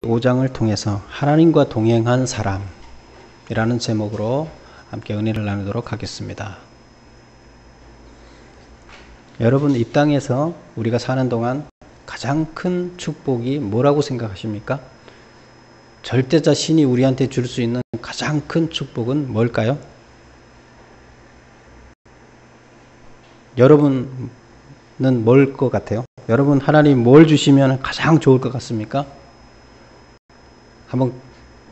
5장을 통해서 하나님과 동행한 사람이라는 제목으로 함께 은혜를 나누도록 하겠습니다. 여러분, 이 땅에서 우리가 사는 동안 가장 큰 축복이 뭐라고 생각하십니까? 절대자 신이 우리한테 줄 수 있는 가장 큰 축복은 뭘까요? 여러분은 뭘 것 같아요? 여러분, 하나님 뭘 주시면 가장 좋을 것 같습니까? 한번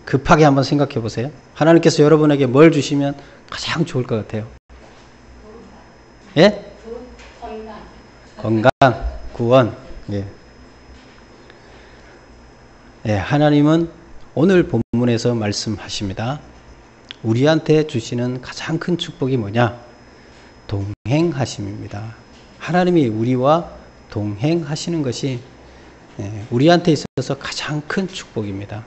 급하게 한번 생각해 보세요. 하나님께서 여러분에게 뭘 주시면 가장 좋을 것 같아요? 예? 건강, 구원. 예. 예, 하나님은 오늘 본문에서 말씀하십니다. 우리한테 주시는 가장 큰 축복이 뭐냐? 동행하심입니다. 하나님이 우리와 동행하시는 것이 우리한테 있어서 가장 큰 축복입니다.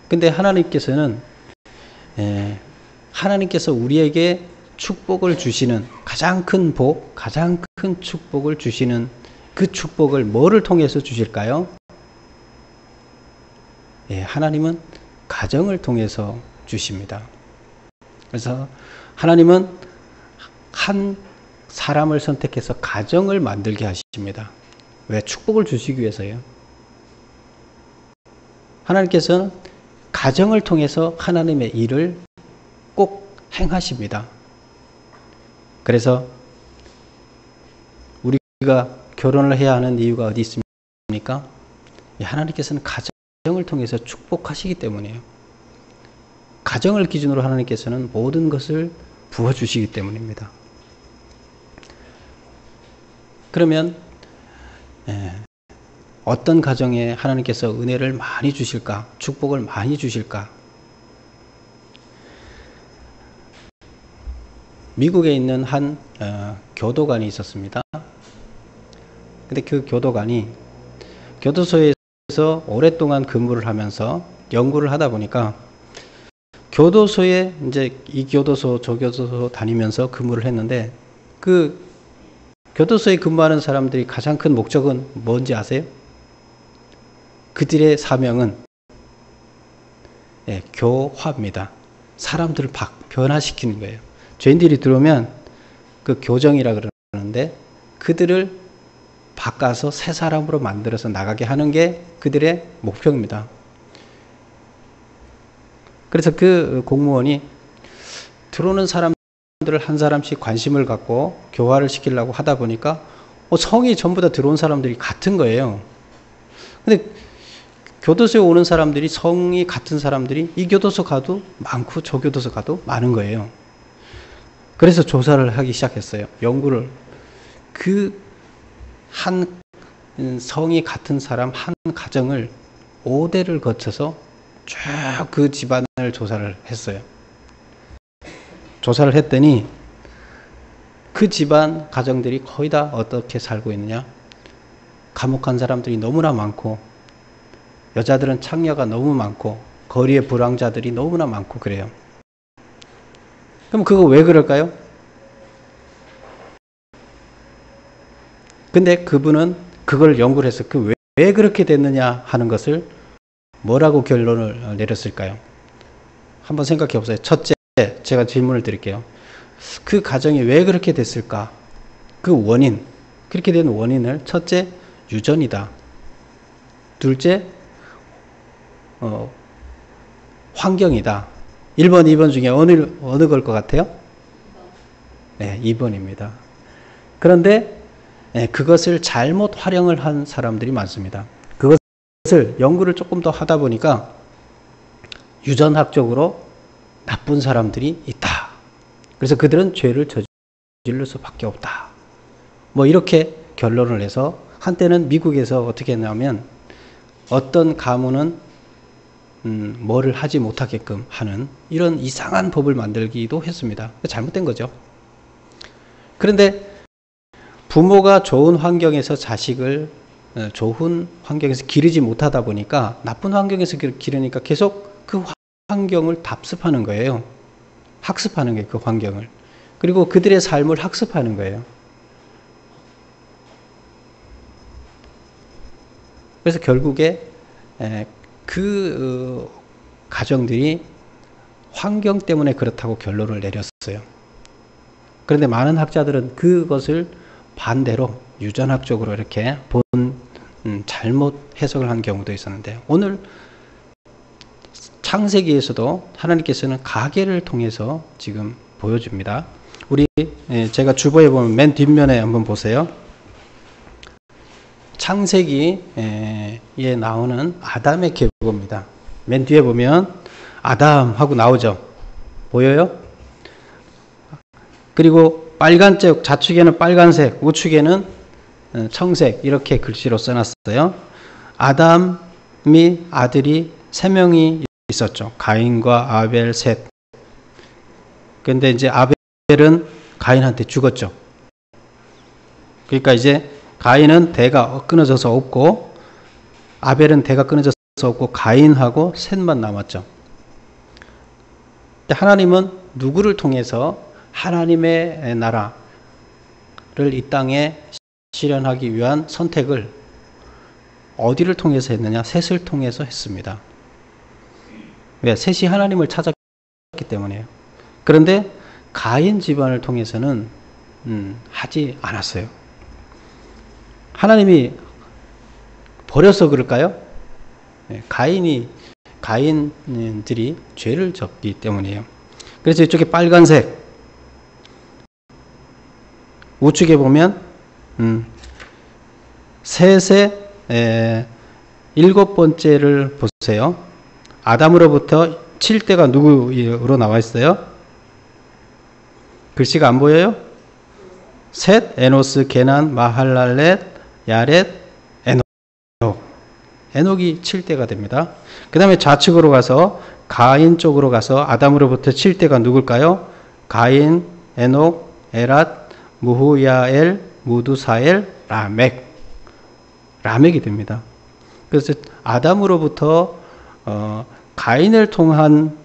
근데 하나님께서는 하나님께서 우리에게 축복을 주시는 가장 큰 복, 가장 큰 축복을 주시는 그 축복을 뭐를 통해서 주실까요? 하나님은 가정을 통해서 주십니다. 그래서 하나님은 한 사람을 선택해서 가정을 만들게 하십니다. 왜? 축복을 주시기 위해서요. 하나님께서는 가정을 통해서 하나님의 일을 꼭 행하십니다. 그래서 우리가 결혼을 해야 하는 이유가 어디 있습니까? 하나님께서는 가정을 통해서 축복하시기 때문이에요. 가정을 기준으로 하나님께서는 모든 것을 부어주시기 때문입니다. 그러면 어떤 가정에 하나님께서 은혜를 많이 주실까? 축복을 많이 주실까? 미국에 있는 한 교도관이 있었습니다. 근데 그 교도관이 교도소에서 오랫동안 근무를 하면서 연구를 하다 보니까 교도소에 이제 이 교도소 저 교도소 다니면서 근무를 했는데 그 교도소에 근무하는 사람들이 가장 큰 목적은 뭔지 아세요? 그들의 사명은 교화입니다. 사람들을 변화시키는 거예요. 죄인들이 들어오면 그 교정이라 그러는데 그들을 바꿔서 새 사람으로 만들어서 나가게 하는 게 그들의 목표입니다. 그래서 그 공무원이 들어오는 사람들을 한 사람씩 관심을 갖고 교화를 시키려고 하다 보니까 성이 전부 다 들어온 사람들이 같은 거예요. 근데 교도소에 오는 사람들이 성이 같은 사람들이 이 교도소 가도 많고 저 교도소 가도 많은 거예요. 그래서 조사를 하기 시작했어요. 연구를. 그 한 성이 같은 사람 한 가정을 5대를 거쳐서 쭉 그 집안을 조사를 했어요. 조사를 했더니 그 집안 가정들이 거의 다 어떻게 살고 있느냐? 감옥 간 사람들이 너무나 많고 여자들은 창녀가 너무 많고 거리에 불황자들이 너무나 많고 그래요. 그럼 그거 왜 그럴까요? 근데 그분은 그걸 연구를 해서 왜 그렇게 됐느냐 하는 것을 뭐라고 결론을 내렸을까요? 한번 생각해 보세요. 첫째, 제가 질문을 드릴게요. 그 가정이 왜 그렇게 됐을까? 그 원인, 그렇게 된 원인을 첫째, 유전이다. 둘째, 환경이다. 1번, 2번 중에 어느 걸 것 같아요? 네, 2번입니다. 그런데 그것을 잘못 활용을 한 사람들이 많습니다. 그것을 연구를 조금 더 하다 보니까 유전학적으로 나쁜 사람들이 있다. 그래서 그들은 죄를 저질 수밖에 없다. 이렇게 결론을 내서 한때는 미국에서 어떻게 했냐면 어떤 가문은 뭐를 하지 못하게끔 하는 이런 이상한 법을 만들기도 했습니다. 잘못된 거죠. 그런데 부모가 좋은 환경에서 자식을 좋은 환경에서 기르지 못하다 보니까 나쁜 환경에서 기르니까 계속 그 환경을 답습하는 거예요. 학습하는 거예요. 그 환경을. 그리고 그들의 삶을 학습하는 거예요. 그래서 결국에 그 가정들이 환경 때문에 그렇다고 결론을 내렸어요. 그런데 많은 학자들은 그것을 반대로 유전학적으로 이렇게 잘못 해석을 한 경우도 있었는데, 오늘 창세기에서도 하나님께서는 가계를 통해서 지금 보여줍니다. 제가 주보에 보면 맨 뒷면에 한번 보세요. 창세기에 나오는 아담의 계보입니다. 맨 뒤에 보면 아담하고 나오죠. 보여요? 그리고 빨간색, 좌측에는 빨간색, 우측에는 청색, 이렇게 글씨로 써놨어요. 아담이 아들이 3명이 있었죠. 가인과 아벨, 셋. 근데 이제 아벨은 가인한테 죽었죠. 그러니까 이제 가인은 대가 끊어져서 없고, 아벨은 대가 끊어져서 없고, 가인하고 셋만 남았죠. 하나님은 누구를 통해서 하나님의 나라를 이 땅에 실현하기 위한 선택을 어디를 통해서 했느냐? 셋을 통해서 했습니다. 왜? 셋이 하나님을 찾았기 때문이에요. 그런데 가인 집안을 통해서는 하지 않았어요. 하나님이 버려서 그럴까요? 가인들이 죄를 졌기 때문이에요. 그래서 이쪽에 빨간색, 우측에 보면 셋의 7번째를 보세요. 아담으로부터 7대가 누구로 나와 있어요? 글씨가 안 보여요? 셋, 에노스, 게난, 마할랄렛, 야렛, 에녹. 에녹이 7대가 됩니다. 그 다음에 좌측으로 가서 가인 쪽으로 가서 아담으로부터 7대가 누굴까요? 가인, 에녹, 에랏, 무후야엘, 무두사엘, 라멕이 됩니다. 그래서 아담으로부터 가인을 통한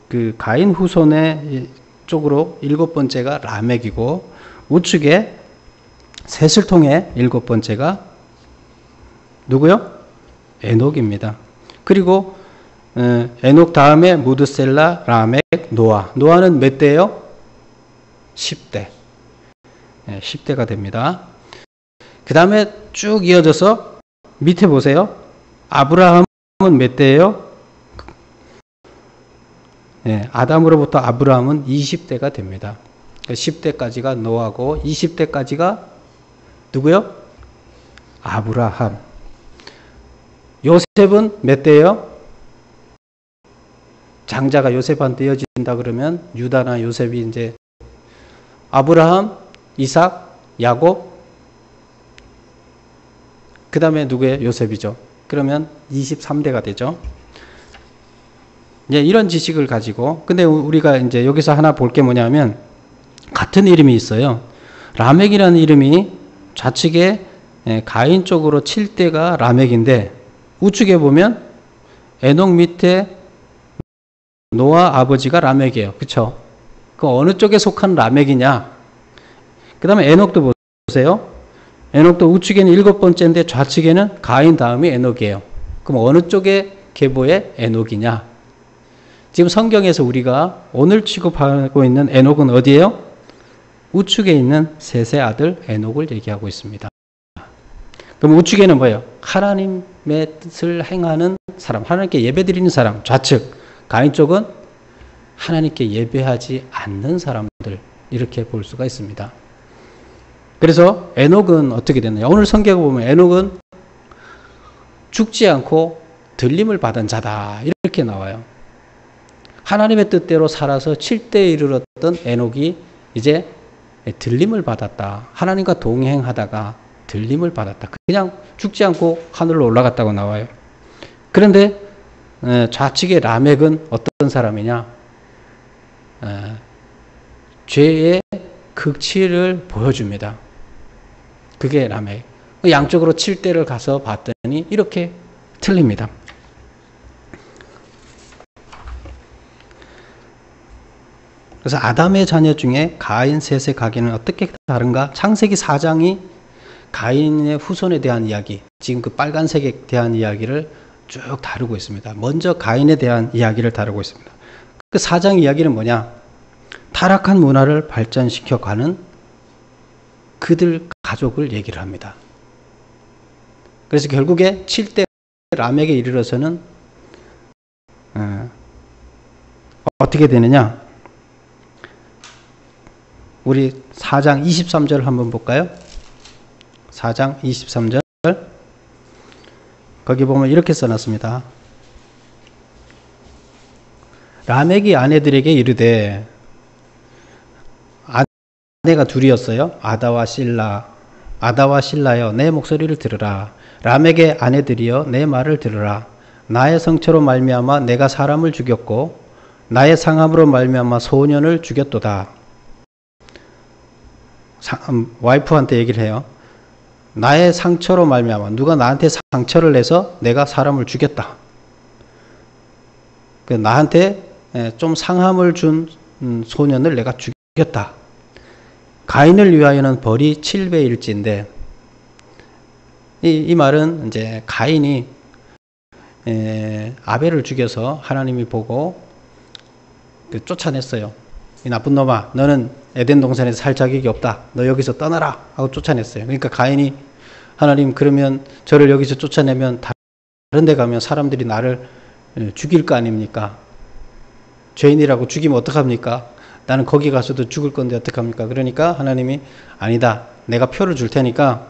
그 가인 후손의 쪽으로 7번째가 라멕이고, 우측에 셋을 통해 7번째가 누구요? 에녹입니다. 그리고 에녹 다음에 무드셀라, 라멕, 노아. 노아는 몇 대예요? 10대. 10대가 됩니다. 그 다음에 쭉 이어져서 밑에 보세요. 아브라함은 몇 대예요? 아담으로부터 아브라함은 20대가 됩니다. 10대까지가 노아고 20대까지가 누구요? 아브라함. 요셉은 몇 대예요? 장자가 요셉한테 이어진다 그러면 유다나 요셉이 이제 아브라함, 이삭, 야곱, 그 다음에 누구예요? 요셉이죠. 그러면 23대가 되죠. 이런 지식을 가지고, 근데 우리가 이제 여기서 하나 볼 게 뭐냐면, 같은 이름이 있어요. 라멕이라는 이름이 좌측에 가인 쪽으로 7대가 라멕인데, 우측에 보면 에녹 밑에 노아 아버지가 라멕이에요. 그쵸? 그 어느 쪽에 속한 라멕이냐? 그 다음에 에녹도 보세요. 에녹도 우측에는 7번째인데 좌측에는 가인 다음이 에녹이에요. 그럼 어느 쪽의 계보의 에녹이냐? 지금 성경에서 우리가 오늘 취급하고 있는 에녹은 어디예요? 우측에 있는 셋의 아들 에녹을 얘기하고 있습니다. 그럼 우측에는 뭐예요? 하나님의 뜻을 행하는 사람, 하나님께 예배드리는 사람, 좌측. 가인 쪽은 하나님께 예배하지 않는 사람들, 이렇게 볼 수가 있습니다. 그래서 에녹은 어떻게 됐나요? 오늘 성경을 보면 에녹은 죽지 않고 들림을 받은 자다, 이렇게 나와요. 하나님의 뜻대로 살아서 7대에 이르렀던 에녹이 이제 들림을 받았다. 하나님과 동행하다가 들림을 받았다. 그냥 죽지 않고 하늘로 올라갔다고 나와요. 그런데 좌측의 라멕은 어떤 사람이냐? 죄의 극치를 보여줍니다. 그게 라멕. 양쪽으로 7대를 가서 봤더니 이렇게 틀립니다. 그래서 아담의 자녀 중에 가인, 셋의 가계는 어떻게 다른가? 창세기 4장이 가인의 후손에 대한 이야기, 지금 그 빨간색에 대한 이야기를 쭉 다루고 있습니다. 먼저 가인에 대한 이야기를 다루고 있습니다. 그 4장 이야기는 뭐냐? 타락한 문화를 발전시켜가는 그들 가족을 얘기를 합니다. 그래서 결국에 7대 람에게 이르러서는 어떻게 되느냐? 우리 4장 23절 한번 볼까요? 4장 23절 거기 보면 이렇게 써놨습니다. 라멕이 아내들에게 이르되, 아내가 둘이었어요. 아다와 실라. 아다와 실라여, 내 목소리를 들으라. 라멕의 아내들이여, 내 말을 들으라. 나의 성처로 말미암아 내가 사람을 죽였고 나의 상함으로 말미암아 소년을 죽였도다. 와이프한테 얘기를 해요. 나의 상처로 말미암아, 누가 나한테 상처를 내서 내가 사람을 죽였다. 나한테 좀 상함을 준 소년을 내가 죽였다. 가인을 위하여는 벌이 7배일지인데, 이 말은 이제 가인이 아벨을 죽여서 하나님이 보고 쫓아냈어요. 이 나쁜 놈아, 너는 에덴 동산에서 살 자격이 없다. 너 여기서 떠나라 하고 쫓아냈어요. 그러니까 가인이, 하나님, 그러면 저를 여기서 쫓아내면 다른 데 가면 사람들이 나를 죽일 거 아닙니까? 죄인이라고 죽이면 어떡합니까? 나는 거기 가서도 죽을 건데 어떡합니까? 그러니까 하나님이, 아니다. 내가 표를 줄 테니까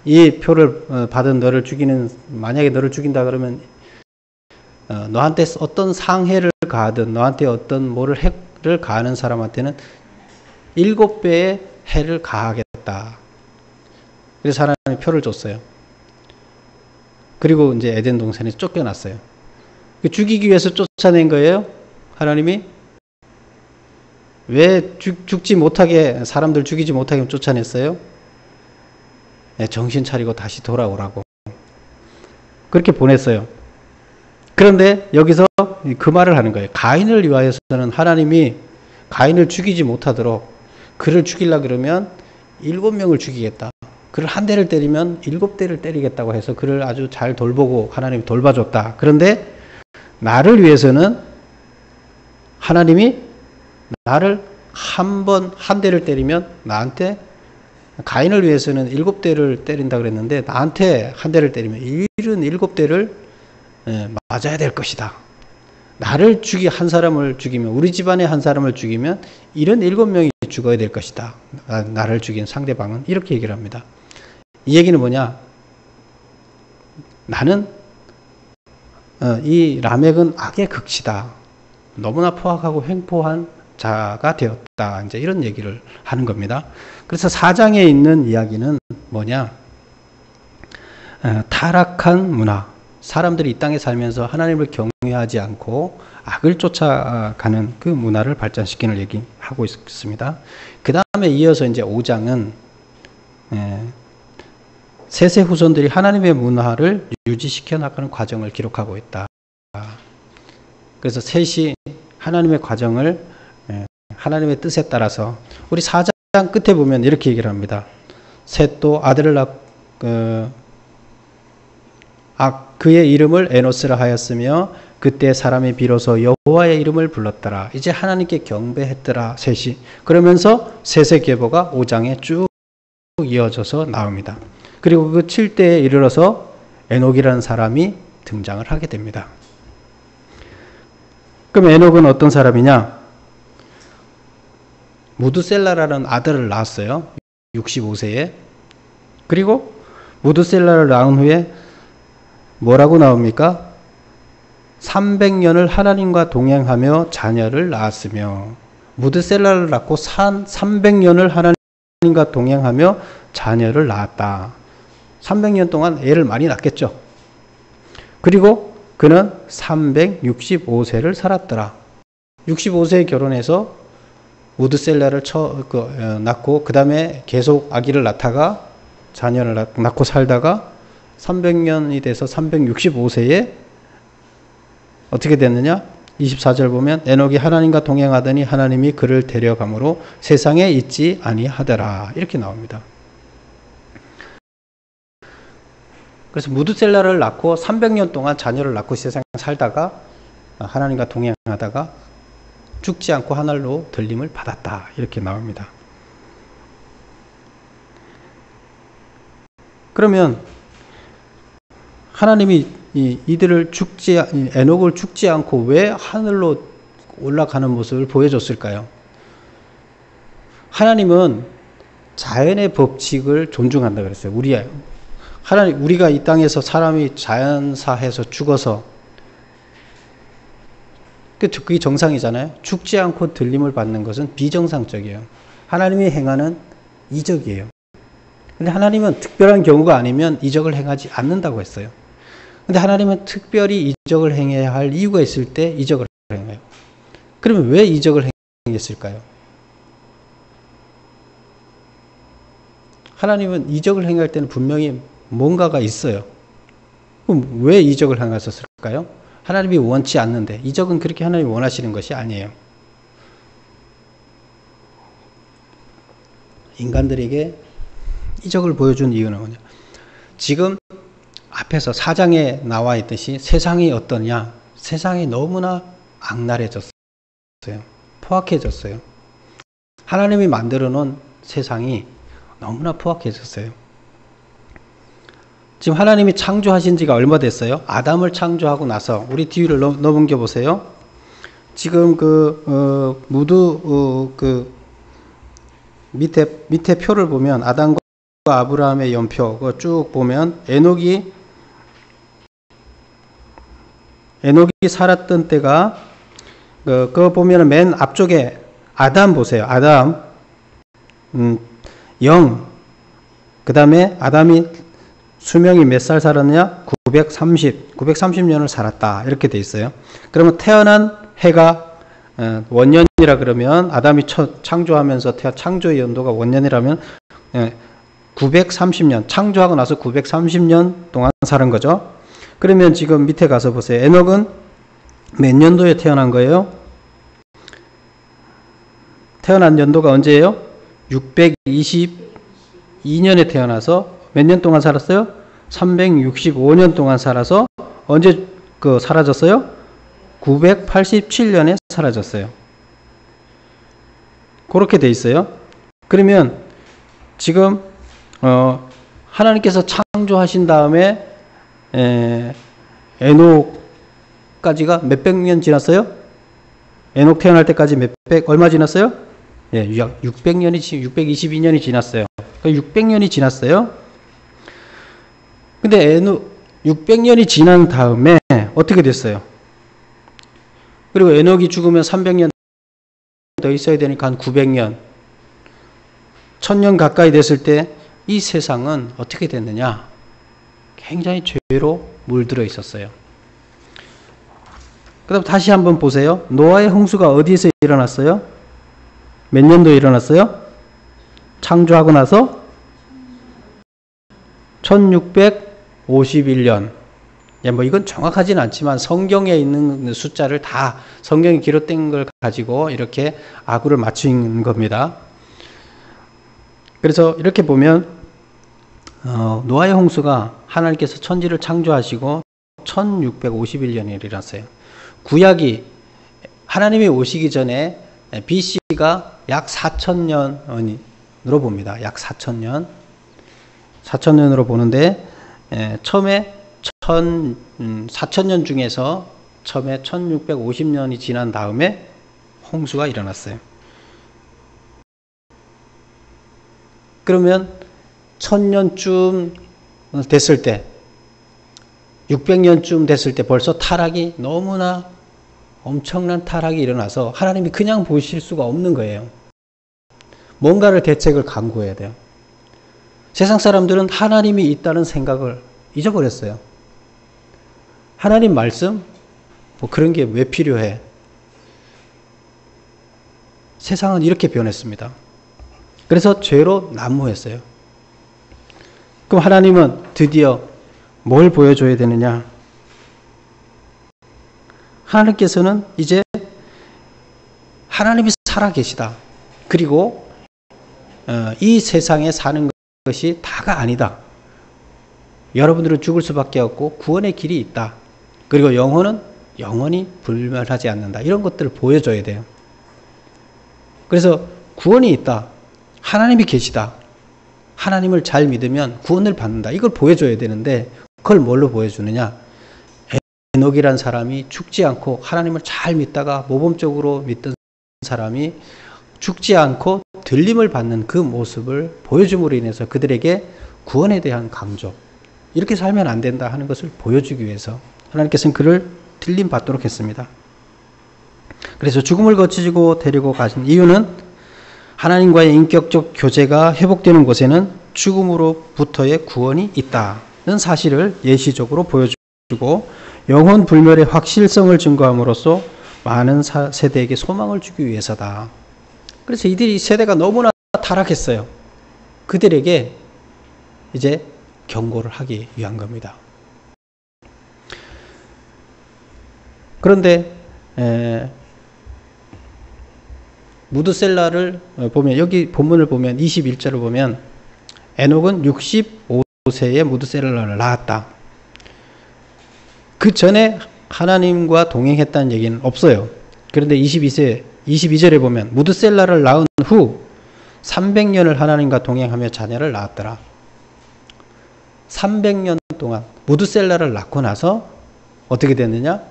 이 표를 받은 너를 죽이는, 만약에 너를 죽인다 그러면 너한테 어떤 상해를 가하든, 너한테 어떤 뭐를 해를 가하는 사람한테는 7배의 해를 가하겠다. 그래서 하나님이 표를 줬어요. 그리고 이제 에덴 동산에 쫓겨났어요. 죽이기 위해서 쫓아낸 거예요. 하나님이 왜 죽지 못하게, 사람들 죽이지 못하게 쫓아냈어요? 정신 차리고 다시 돌아오라고 그렇게 보냈어요. 그런데 여기서 그 말을 하는 거예요. 가인을 위하여서는 하나님이 가인을 죽이지 못하도록, 그를 죽이려 그러면 7명을 죽이겠다. 그를 한 대를 때리면 7대를 때리겠다고 해서 그를 아주 잘 돌보고 하나님이 돌봐줬다. 그런데 나를 위해서는 하나님이 나를 한 대를 때리면 나한테, 가인을 위해서는 7대를 때린다 그랬는데 나한테 한 대를 때리면 77대를 맞아야 될 것이다. 나를 한 사람을 죽이면, 우리 집안의 한 사람을 죽이면 77명이 죽어야 될 것이다. 나를 죽인 상대방은. 이렇게 얘기를 합니다. 이 얘기는 뭐냐? 나는 이 라멕은 악의 극치다. 너무나 포악하고 횡포한 자가 되었다. 이제 이런 얘기를 하는 겁니다. 그래서 4장에 있는 이야기는 뭐냐? 타락한 문화. 사람들이 이 땅에 살면서 하나님을 경외하지 않고 악을 쫓아가는 그 문화를 발전시키는 얘기하고 있습니다. 그 다음에 이어서 이제 5장은 셋의 후손들이 하나님의 문화를 유지시켜 나가는 과정을 기록하고 있다. 그래서 셋이 하나님의 과정을, 하나님의 뜻에 따라서, 우리 4장 끝에 보면 이렇게 얘기를 합니다. 셋도 아들을 낳고 그의 이름을 에노스라 하였으며 그때 사람이 비로소 여호와의 이름을 불렀더라. 이제 하나님께 경배했더라. 셋이. 그러면서 셋의 계보가 5장에 쭉 이어져서 나옵니다. 그리고 그 7대에 이르러서 에녹이라는 사람이 등장을 하게 됩니다. 그럼 에녹은 어떤 사람이냐? 무드셀라라는 아들을 낳았어요. 65세에. 그리고 무드셀라를 낳은 후에 뭐라고 나옵니까? 300년을 하나님과 동행하며 자녀를 낳았으며, 무드셀라를 낳고 300년을 하나님과 동행하며 자녀를 낳았다. 300년 동안 애를 많이 낳겠죠. 그리고 그는 365세를 살았더라. 65세에 결혼해서 무드셀라를 낳고 그 다음에 계속 아기를 낳다가 자녀를 낳고 살다가 300년이 돼서 365세에 어떻게 됐느냐? 24절 보면 에녹이 하나님과 동행하더니 하나님이 그를 데려가므로 세상에 있지 아니하더라. 이렇게 나옵니다. 그래서 무드셀라를 낳고 300년 동안 자녀를 낳고 세상에 살다가 하나님과 동행하다가 죽지 않고 하늘로 들림을 받았다. 이렇게 나옵니다. 그러면 하나님이 이들을 에녹을 죽지 않고 왜 하늘로 올라가는 모습을 보여줬을까요? 하나님은 자연의 법칙을 존중한다 그랬어요. 우리가 이 땅에서 사람이 자연사해서 죽어서 그게 정상이잖아요. 죽지 않고 들림을 받는 것은 비정상적이에요. 하나님이 행하는 이적이에요. 근데 하나님은 특별한 경우가 아니면 이적을 행하지 않는다고 했어요. 근데 하나님은 특별히 이적을 행해야 할 이유가 있을 때 이적을 행해요. 그러면 왜 이적을 행했을까요? 하나님은 이적을 행할 때는 분명히 뭔가가 있어요. 그럼 왜 이적을 행하셨을까요? 하나님이 원치 않는데, 이적은 그렇게 하나님이 원하시는 것이 아니에요. 인간들에게 이적을 보여준 이유는 뭐냐? 지금 앞에서 4장에 나와 있듯이 세상이 어떠냐? 세상이 너무나 악랄해졌어요. 포악해졌어요. 하나님이 만들어 놓은 세상이 너무나 포악해졌어요. 지금 하나님이 창조하신 지가 얼마 됐어요? 아담을 창조하고 나서, 우리 뒤를 넘겨 보세요. 지금 밑에 표를 보면 아담과 아브라함의 연표 그거 쭉 보면 에녹이 살았던 때가 그거 보면 맨 앞쪽에 아담 보세요. 아담 0. 그 다음에 아담이 수명이 몇 살 살았느냐? 930년을 살았다. 이렇게 돼 있어요. 그러면 태어난 해가 원년이라 그러면 아담이 창조하면서 창조의 연도가 원년이라면 930년, 창조하고 나서 930년 동안 사는 거죠. 그러면 지금 밑에 가서 보세요. 에녹은 몇 년도에 태어난 거예요? 태어난 연도가 언제예요? 622년에 태어나서 몇 년 동안 살았어요? 365년 동안 살아서 언제 사라졌어요? 987년에 사라졌어요. 그렇게 돼 있어요. 그러면 지금 하나님께서 창조하신 다음에 에녹까지가 몇백 년 지났어요? 에녹 태어날 때까지 얼마 지났어요? 예, 622년이 지났어요. 600년이 지났어요. 근데 600년이 지난 다음에 어떻게 됐어요? 그리고 에녹이 죽으면 300년 더 있어야 되니까 한 900년, 1000년 가까이 됐을 때 이 세상은 어떻게 됐느냐? 굉장히 죄로 물들어 있었어요. 그 다음 다시 한번 보세요. 노아의 홍수가 어디에서 일어났어요? 몇 년도에 일어났어요? 창조하고 나서 1651년. 이건 정확하진 않지만 성경에 있는 숫자를 다 성경에 기록된 걸 가지고 이렇게 아구를 맞춘 겁니다. 그래서 이렇게 보면 노아의 홍수가 하나님께서 천지를 창조하시고 1651년에 일어났어요. 구약이 하나님이 오시기 전에 BC가 약 4000년으로 봅니다. 약 4000년. 4000년으로 보는데 처음에 4000년 중에서 처음에 1650년이 지난 다음에 홍수가 일어났어요. 그러면 1000년쯤 됐을 때 600년쯤 됐을 때 벌써 타락이 너무나 엄청난 타락이 일어나서 하나님이 그냥 보실 수가 없는 거예요. 뭔가를 대책을 강구해야 돼요. 세상 사람들은 하나님이 있다는 생각을 잊어버렸어요. 하나님 말씀? 그런 게 왜 필요해? 세상은 이렇게 변했습니다. 그래서 죄로 난무했어요. 그럼 하나님은 드디어 뭘 보여줘야 되느냐? 하나님께서는 이제 하나님이 살아계시다. 그리고 이 세상에 사는 것이 다가 아니다. 여러분들은 죽을 수밖에 없고 구원의 길이 있다. 그리고 영혼은 영원히 불멸하지 않는다. 이런 것들을 보여줘야 돼요. 그래서 구원이 있다. 하나님이 계시다. 하나님을 잘 믿으면 구원을 받는다. 이걸 보여줘야 되는데 그걸 뭘로 보여주느냐? 에녹이란 사람이 죽지 않고 하나님을 잘 믿다가 모범적으로 믿던 사람이 죽지 않고 들림을 받는 그 모습을 보여줌으로 인해서 그들에게 구원에 대한 강조, 이렇게 살면 안 된다 하는 것을 보여주기 위해서 하나님께서는 그를 들림 받도록 했습니다. 그래서 죽음을 거치고 데리고 가신 이유는 하나님과의 인격적 교제가 회복되는 곳에는 죽음으로부터의 구원이 있다는 사실을 예시적으로 보여주고 영혼 불멸의 확실성을 증거함으로써 많은 세대에게 소망을 주기 위해서다. 그래서 이 세대가 너무나 타락했어요. 그들에게 이제 경고를 하기 위한 겁니다. 그런데 무드셀라를 보면, 여기 본문을 보면 21절을 보면 에녹은 65세에 무드셀라를 낳았다. 그 전에 하나님과 동행했다는 얘기는 없어요. 그런데 22절에 보면 무드셀라를 낳은 후 300년을 하나님과 동행하며 자녀를 낳았더라. 300년 동안 무드셀라를 낳고 나서 어떻게 됐느냐?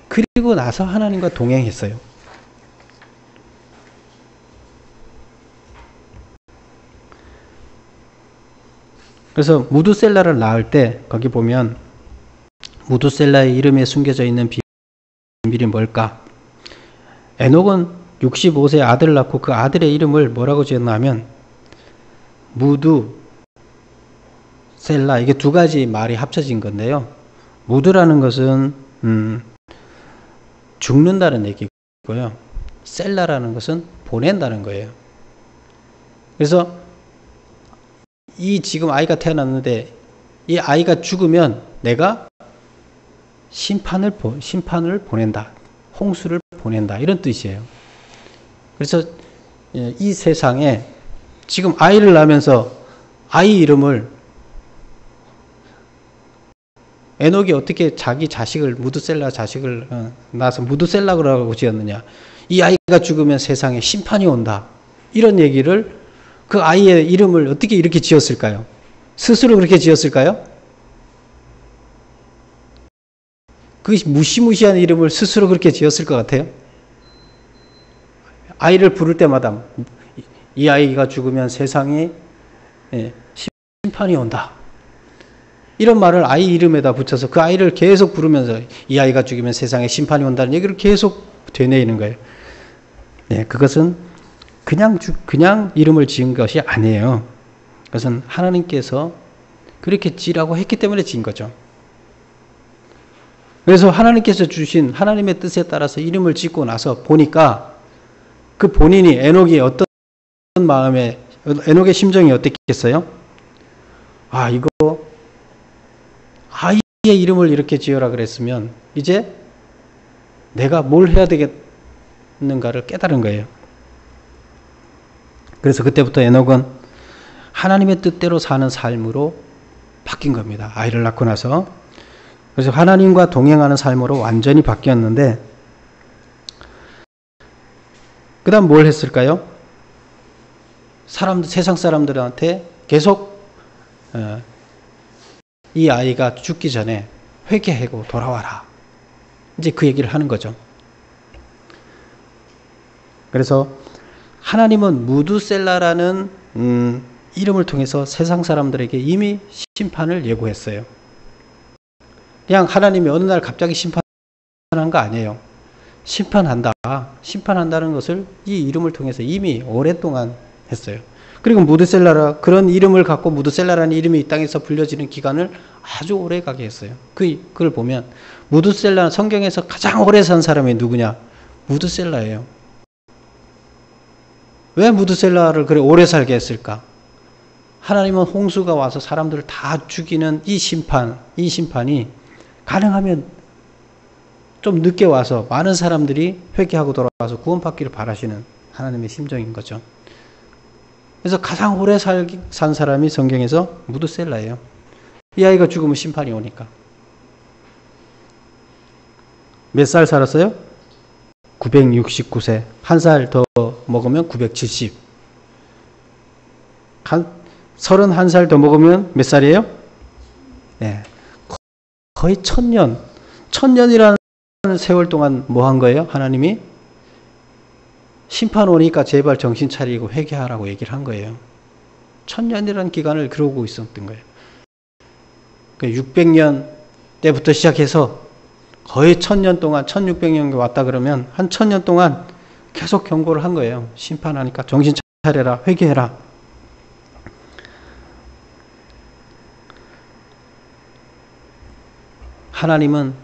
그리고 나서 하나님과 동행했어요. 그래서 무드셀라를 낳을 때 거기 보면 무드셀라의 이름에 숨겨져 있는 비밀이 뭘까? 에녹은 65세 아들을 낳고 그 아들의 이름을 뭐라고 지었냐면 무드셀라, 이게 두 가지 말이 합쳐진 건데요. 무드라는 것은 죽는다는 얘기고요. 셀라라는 것은 보낸다는 거예요. 그래서 이 지금 아이가 태어났는데 이 아이가 죽으면 내가 심판을 보낸다. 홍수를 보낸다. 이런 뜻이에요. 그래서 이 세상에 지금 아이를 낳으면서 아이 이름을 에녹이 어떻게 자기 자식을 무드셀라 자식을 낳아서 무드셀라라고 지었느냐. 이 아이가 죽으면 세상에 심판이 온다. 이런 얘기를 그 아이의 이름을 어떻게 이렇게 지었을까요? 스스로 그렇게 지었을까요? 그 무시무시한 이름을 스스로 그렇게 지었을 것 같아요. 아이를 부를 때마다 이 아이가 죽으면 세상에 심판이 온다. 이런 말을 아이 이름에다 붙여서 그 아이를 계속 부르면서 이 아이가 죽으면 세상에 심판이 온다는 얘기를 계속 되뇌이는 거예요. 네, 그것은 그냥 이름을 지은 것이 아니에요. 그것은 하나님께서 그렇게 지라고 했기 때문에 지은 거죠. 그래서 하나님께서 주신 하나님의 뜻에 따라서 이름을 짓고 나서 보니까 그 본인이 에녹이 어떤 마음에, 에녹의 심정이 어땠겠어요? 아, 이거 아이의 이름을 이렇게 지어라 그랬으면 이제 내가 뭘 해야 되겠는가를 깨달은 거예요. 그래서 그때부터 에녹은 하나님의 뜻대로 사는 삶으로 바뀐 겁니다. 아이를 낳고 나서. 그래서 하나님과 동행하는 삶으로 완전히 바뀌었는데 그 다음 뭘 했을까요? 세상 사람들한테 계속 이 아이가 죽기 전에 회개하고 돌아와라. 이제 그 얘기를 하는 거죠. 그래서 하나님은 무드셀라라는 이름을 통해서 세상 사람들에게 이미 심판을 예고했어요. 그냥 하나님이 어느 날 갑자기 심판한 거 아니에요. 심판한다는 것을 이 이름을 통해서 이미 오랫동안 했어요. 그리고 무드셀라라, 그런 이름을 갖고 무드셀라라는 이름이 이 땅에서 불려지는 기간을 아주 오래 가게 했어요. 그걸 보면 무드셀라, 성경에서 가장 오래 산 사람이 누구냐? 무드셀라예요. 왜 무드셀라를 그래 오래 살게 했을까? 하나님은 홍수가 와서 사람들을 다 죽이는 이 심판이 가능하면 좀 늦게 와서 많은 사람들이 회개하고 돌아와서 구원받기를 바라시는 하나님의 심정인 거죠. 그래서 가장 오래 산 사람이 성경에서 무드셀라예요. 이 아이가 죽으면 심판이 오니까. 몇 살 살았어요? 969세. 한 살 더 먹으면 970. 31살 더 먹으면 몇 살이에요? 네. 거의 1000년. 1000년이라는 세월 동안 뭐 한 거예요? 하나님이 심판 오니까 제발 정신 차리고 회개하라고 얘기를 한 거예요. 1000년이라는 기간을 그러고 있었던 거예요. 600년 때부터 시작해서 거의 1000년 동안 1600년 왔다 그러면 한 1000년 동안 계속 경고를 한 거예요. 심판하니까 정신 차려라, 회개해라. 하나님은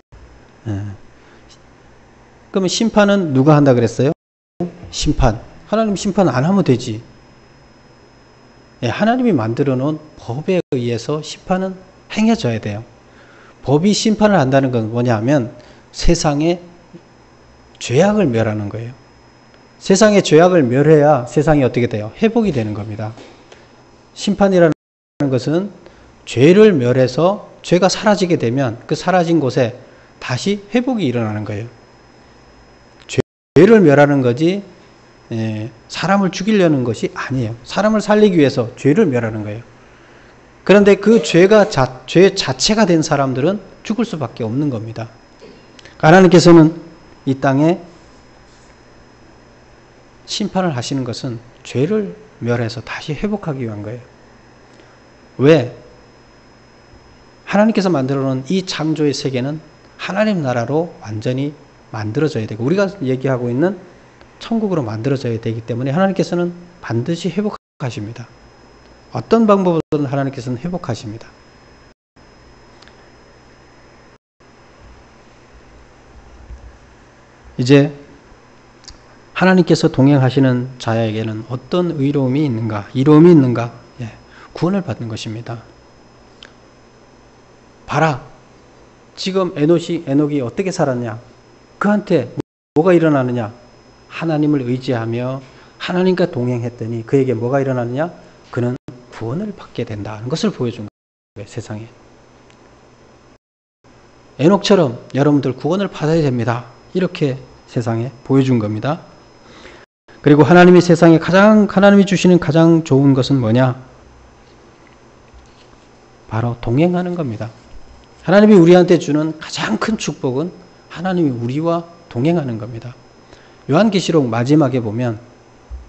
그러면 심판은 누가 한다 그랬어요? 심판. 하나님 심판 안 하면 되지. 하나님이 만들어 놓은 법에 의해서 심판은 행해져야 돼요. 법이 심판을 한다는 건 뭐냐 하면 세상의 죄악을 멸하는 거예요. 세상의 죄악을 멸해야 세상이 어떻게 돼요? 회복이 되는 겁니다. 심판이라는 것은 죄를 멸해서 죄가 사라지게 되면 그 사라진 곳에 다시 회복이 일어나는 거예요. 죄를 멸하는 거지 사람을 죽이려는 것이 아니에요. 사람을 살리기 위해서 죄를 멸하는 거예요. 그런데 그 죄 자체가 된 사람들은 죽을 수밖에 없는 겁니다. 하나님께서는 이 땅에 심판을 하시는 것은 죄를 멸해서 다시 회복하기 위한 거예요. 왜? 하나님께서 만들어 놓은 이 창조의 세계는 하나님 나라로 완전히 만들어져야 되고 우리가 얘기하고 있는 천국으로 만들어져야 되기 때문에 하나님께서는 반드시 회복하십니다. 어떤 방법으로든 하나님께서는 회복하십니다. 이제 하나님께서 동행하시는 자에게는 어떤 의로움이 있는가, 이로움이 있는가? 구원을 받는 것입니다. 봐라. 지금 에녹이 어떻게 살았냐? 그한테 뭐가 일어나느냐? 하나님을 의지하며 하나님과 동행했더니 그에게 뭐가 일어나느냐? 그는 구원을 받게 된다는 것을 보여준 거예요. 세상에. 에녹처럼 여러분들 구원을 받아야 됩니다. 이렇게 세상에 보여준 겁니다. 그리고 하나님이 세상에 하나님이 주시는 가장 좋은 것은 뭐냐? 바로 동행하는 겁니다. 하나님이 우리한테 주는 가장 큰 축복은 하나님이 우리와 동행하는 겁니다. 요한계시록 마지막에 보면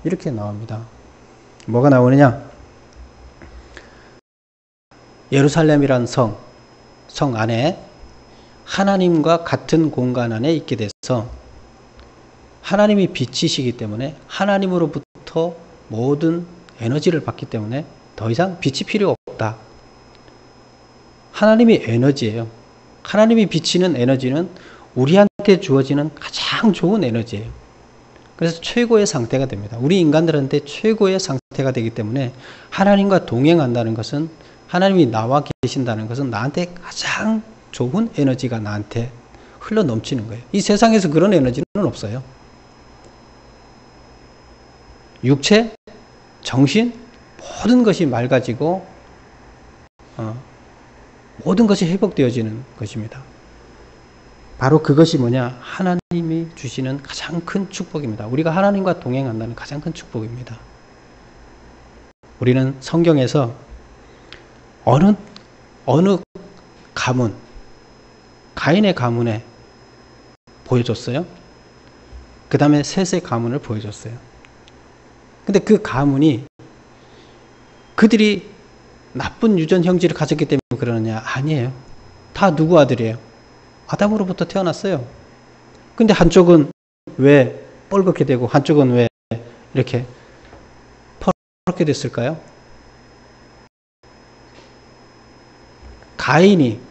이렇게 나옵니다. 뭐가 나오느냐? 예루살렘이란 성 안에 하나님과 같은 공간 안에 있게 돼서 하나님이 빛이시기 때문에 하나님으로부터 모든 에너지를 받기 때문에 더 이상 빛이 필요 없다. 하나님이 에너지예요. 하나님이 비치는 에너지는 우리한테 주어지는 가장 좋은 에너지예요. 그래서 최고의 상태가 됩니다. 우리 인간들한테 최고의 상태가 되기 때문에 하나님과 동행한다는 것은 하나님이 나와 계신다는 것은 나한테 가장 좋은 에너지가 나한테 흘러 넘치는 거예요. 이 세상에서 그런 에너지는 없어요. 육체, 정신, 모든 것이 맑아지고 모든 것이 회복되어지는 것입니다. 바로 그것이 뭐냐? 하나님이 주시는 가장 큰 축복입니다. 우리가 하나님과 동행한다는 가장 큰 축복입니다. 우리는 성경에서 어느 가문, 가인의 가문에 보여줬어요. 그 다음에 셋의 가문을 보여줬어요. 근데 그 가문이 그들이 나쁜 유전 형질을 가졌기 때문에 그러느냐? 아니에요. 다 누구 아들이에요? 아담으로부터 태어났어요. 근데 한쪽은 왜 뻘겋게 되고 한쪽은 왜 이렇게 퍼렇게 됐을까요? 가인이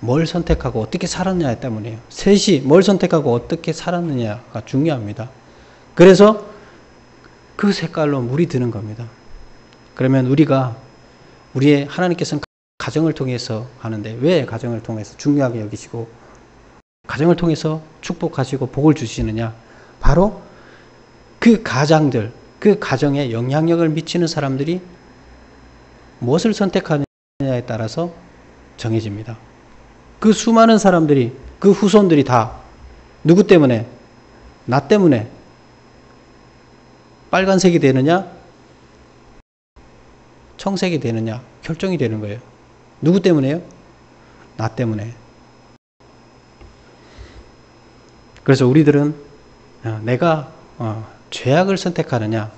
뭘 선택하고 어떻게 살았냐 때문이에요. 셋이 뭘 선택하고 어떻게 살았느냐가 중요합니다. 그래서 그 색깔로 물이 드는 겁니다. 그러면 우리의 하나님께서는 가정을 통해서 하는데 왜 가정을 통해서 중요하게 여기시고 가정을 통해서 축복하시고 복을 주시느냐? 바로 그 가장들, 그 가정에 영향력을 미치는 사람들이 무엇을 선택하느냐에 따라서 정해집니다. 그 수많은 사람들이, 그 후손들이 다 누구 때문에? 나 때문에 빨간색이 되느냐? 청색이 되느냐? 결정이 되는 거예요. 누구 때문에요? 나 때문에. 그래서 우리들은 내가 죄악을 선택하느냐,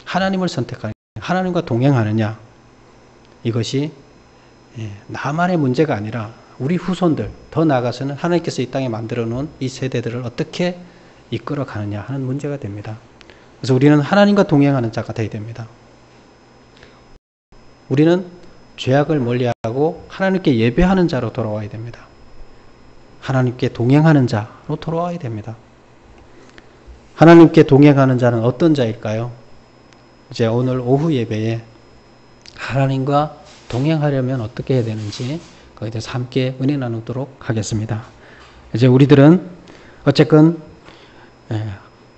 하나님을 선택하느냐, 하나님과 동행하느냐, 이것이 나만의 문제가 아니라 우리 후손들, 더 나아가서는 하나님께서 이 땅에 만들어 놓은 이 세대들을 어떻게 이끌어 가느냐 하는 문제가 됩니다. 그래서 우리는 하나님과 동행하는 자가 되어야 됩니다. 우리는 죄악을 멀리하고 하나님께 예배하는 자로 돌아와야 됩니다. 하나님께 동행하는 자로 돌아와야 됩니다. 하나님께 동행하는 자는 어떤 자일까요? 이제 오늘 오후 예배에 하나님과 동행하려면 어떻게 해야 되는지 거기에 대해서 함께 은혜 나누도록 하겠습니다. 이제 우리들은 어쨌건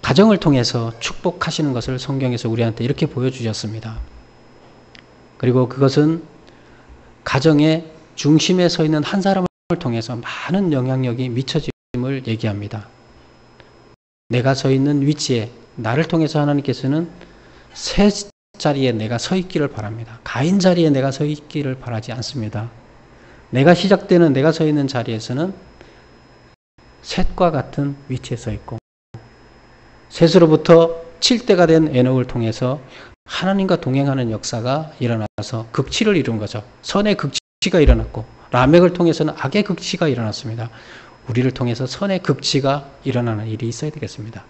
가정을 통해서 축복하시는 것을 성경에서 우리한테 이렇게 보여주셨습니다. 그리고 그것은 가정의 중심에 서 있는 한 사람을 통해서 많은 영향력이 미쳐짐을 얘기합니다. 내가 서 있는 위치에 나를 통해서 하나님께서는 새 자리에 내가 서 있기를 바랍니다. 가인 자리에 내가 서 있기를 바라지 않습니다. 내가 시작되는 내가 서 있는 자리에서는 셋과 같은 위치에 서 있고, 셋으로부터 7대가 된 에녹을 통해서 하나님과 동행하는 역사가 일어나서 극치를 이룬 거죠. 선의 극치가 일어났고, 라멕을 통해서는 악의 극치가 일어났습니다. 우리를 통해서 선의 극치가 일어나는 일이 있어야 되겠습니다.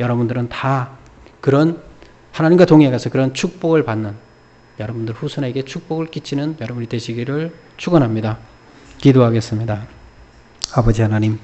여러분들은 다 그런 하나님과 동행해서 그런 축복을 받는, 여러분들 후손에게 축복을 끼치는 여러분이 되시기를 축원합니다. 기도하겠습니다. 아버지 하나님,